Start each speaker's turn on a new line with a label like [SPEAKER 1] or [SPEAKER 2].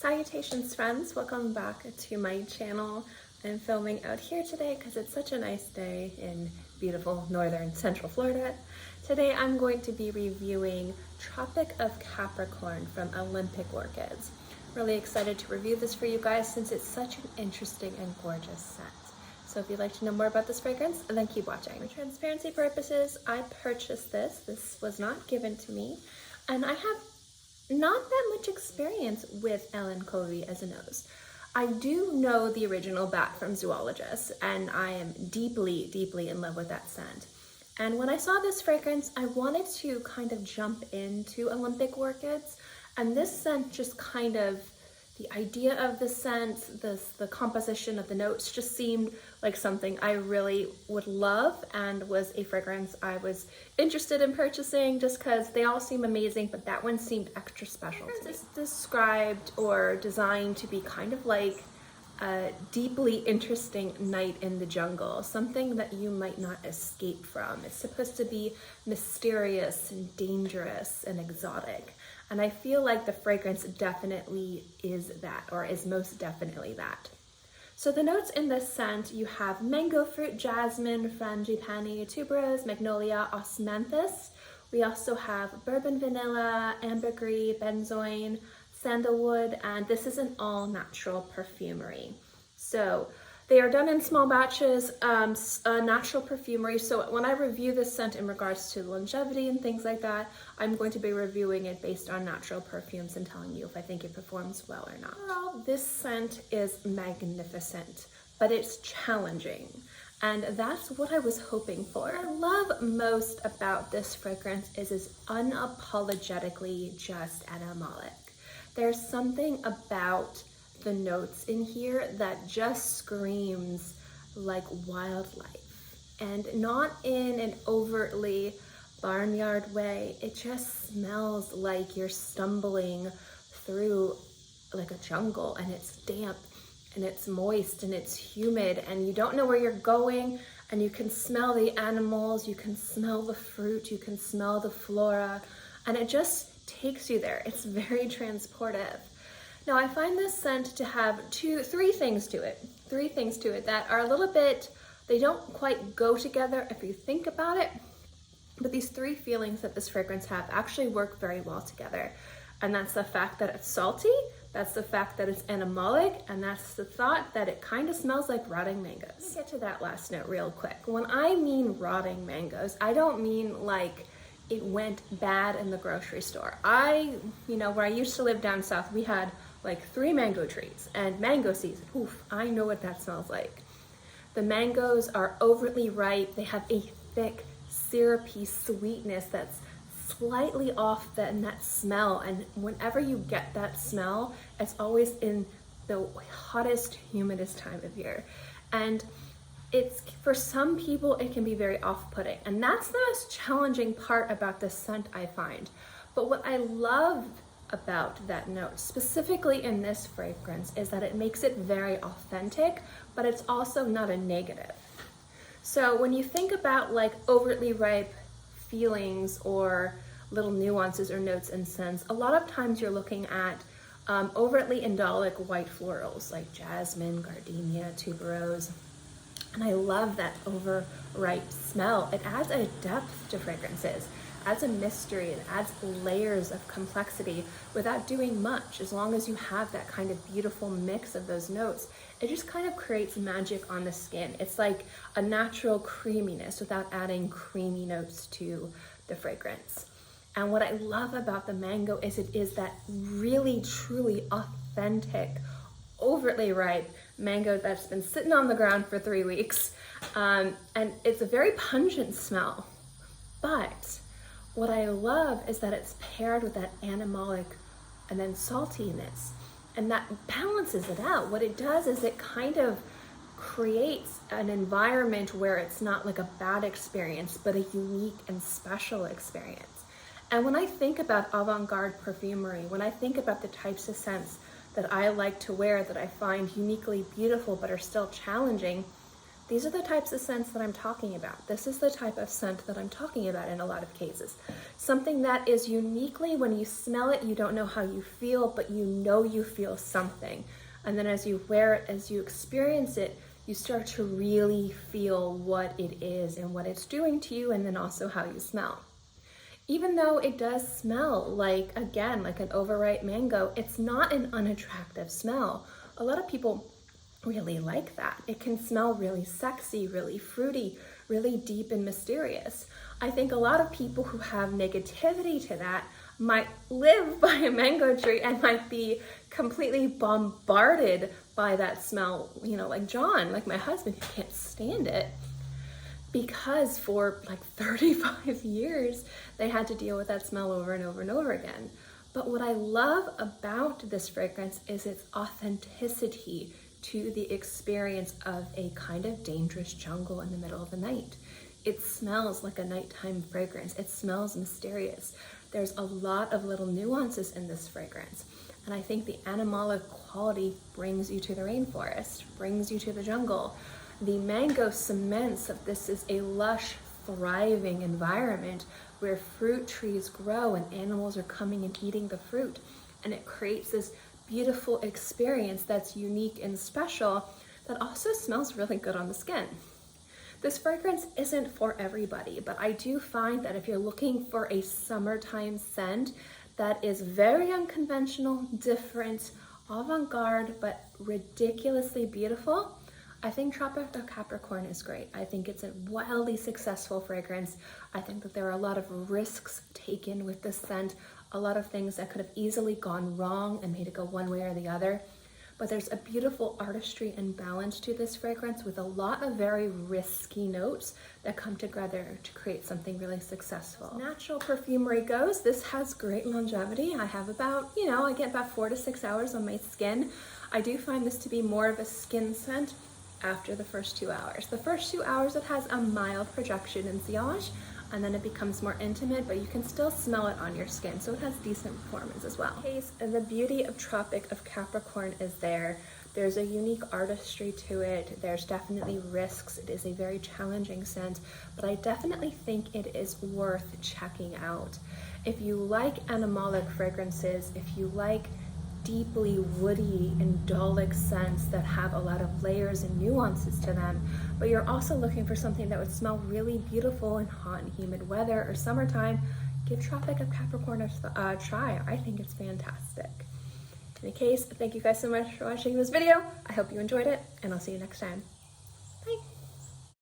[SPEAKER 1] Salutations friends, welcome back to my channel. I'm filming out here today because it's such a nice day in beautiful northern central Florida. Today I'm going to be reviewing Tropic of Capricorn from Olympic Orchids. Really excited to review this for you guys since it's such an interesting and gorgeous scent. So if you'd like to know more about this fragrance, then keep watching. For transparency purposes, I purchased this. This was not given to me, and I have not that much experience with Ellen Covey as a nose. I do know the original bat from Zoologist, and I am deeply, deeply in love with that scent. And when I saw this fragrance, I wanted to kind of jump into Olympic Orchids, and this scent just kind of, the idea of the scent, the composition of the notes just seemed like something I really would love and was a fragrance I was interested in purchasing just because they all seem amazing, but that one seemed extra special to me. It's described or designed to be kind of like a deeply interesting night in the jungle, something that you might not escape from. It's supposed to be mysterious and dangerous and exotic. And I feel like the fragrance definitely is that, or is most definitely that. So the notes in this scent, you have mango fruit, jasmine, frangipani, tuberose, magnolia, osmanthus. We also have bourbon vanilla, ambergris, benzoin, sandalwood, and this is an all-natural perfumery. So they are done in small batches, natural perfumery. So when I review this scent in regards to longevity and things like that, I'm going to be reviewing it based on natural perfumes and telling you if I think it performs well or not. Overall, this scent is magnificent, but it's challenging. And that's what I was hoping for. What I love most about this fragrance is it's unapologetically just animalic. There's something about the notes in here that just screams like wildlife, and not in an overtly barnyard way. It just smells like you're stumbling through like a jungle, and it's damp and it's moist and it's humid and you don't know where you're going, and you can smell the animals, you can smell the fruit, you can smell the flora, and it just takes you there. It's very transportive. Now I find this scent to have three things to it that are a little bit, they don't quite go together if you think about it, but these three feelings that this fragrance have actually work very well together. And that's the fact that it's salty, that's the fact that it's animalic, and that's the thought that it kind of smells like rotting mangoes. Let's get to that last note real quick. When I mean rotting mangoes, I don't mean like it went bad in the grocery store. Where I used to live down south, we had like 3 mango trees, and mango season, oof, I know what that smells like. The mangoes are overtly ripe. They have a thick, syrupy sweetness that's slightly off in that smell, and whenever you get that smell, it's always in the hottest, humidest time of year. And it's, for some people, it can be very off-putting, and that's the most challenging part about this scent, I find. But what I love about that note, specifically in this fragrance, is that it makes it very authentic, but it's also not a negative. So when you think about like overtly ripe feelings or little nuances or notes and scents, a lot of times you're looking at overtly indolic white florals like jasmine, gardenia, tuberose. And I love that overripe smell. It adds a depth to fragrances, adds a mystery, it adds layers of complexity without doing much. As long as you have that kind of beautiful mix of those notes, it just kind of creates magic on the skin. It's like a natural creaminess without adding creamy notes to the fragrance. And what I love about the mango is it is that really, truly authentic, overtly ripe mango that's been sitting on the ground for 3 weeks. And it's a very pungent smell. But what I love is that it's paired with that animalic and then saltiness, and that balances it out. What it does is it kind of creates an environment where it's not like a bad experience, but a unique and special experience. And when I think about avant-garde perfumery, when I think about the types of scents that I like to wear that I find uniquely beautiful but are still challenging, These are the types of scents that I'm talking about. This is the type of scent that I'm talking about in a lot of cases. Something that is uniquely, when you smell it, you don't know how you feel, but you know you feel something. And then as you wear it, as you experience it, you start to really feel what it is and what it's doing to you, and then also how you smell. Even though it does smell like, again, like an overripe mango, it's not an unattractive smell. A lot of people really like that. It can smell really sexy, really fruity, really deep and mysterious. I think a lot of people who have negativity to that might live by a mango tree and might be completely bombarded by that smell, you know, like John, like my husband, who can't stand it because for like 35 years they had to deal with that smell over and over and over again. But what I love about this fragrance is its authenticity to the experience of a kind of dangerous jungle in the middle of the night. It smells like a nighttime fragrance. It smells mysterious. There's a lot of little nuances in this fragrance. And I think the animalic quality brings you to the rainforest, brings you to the jungle. The mango cements that this is a lush, thriving environment where fruit trees grow and animals are coming and eating the fruit. And it creates this beautiful experience that's unique and special that also smells really good on the skin. This fragrance isn't for everybody, but I do find that if you're looking for a summertime scent that is very unconventional, different, avant-garde, but ridiculously beautiful, I think Tropic of Capricorn is great. I think it's a wildly successful fragrance. I think that there are a lot of risks taken with this scent, a lot of things that could have easily gone wrong and made it go one way or the other. But there's a beautiful artistry and balance to this fragrance with a lot of very risky notes that come together to create something really successful. As natural perfumery goes, this has great longevity. I have about, I get about 4 to 6 hours on my skin. I do find this to be more of a skin scent after the first 2 hours. The first 2 hours, it has a mild projection and sillage, and then it becomes more intimate, but you can still smell it on your skin, so it has decent performance as well. In case, the beauty of Tropic of Capricorn is there. There's a unique artistry to it. There's definitely risks. It is a very challenging scent, but I definitely think it is worth checking out. If you like animalic fragrances, if you like deeply woody, indolic scents that have a lot of layers and nuances to them, but you're also looking for something that would smell really beautiful in hot and humid weather or summertime, give Tropic of Capricorn a try. I think it's fantastic. In any case, thank you guys so much for watching this video. I hope you enjoyed it, and I'll see you next time. Bye.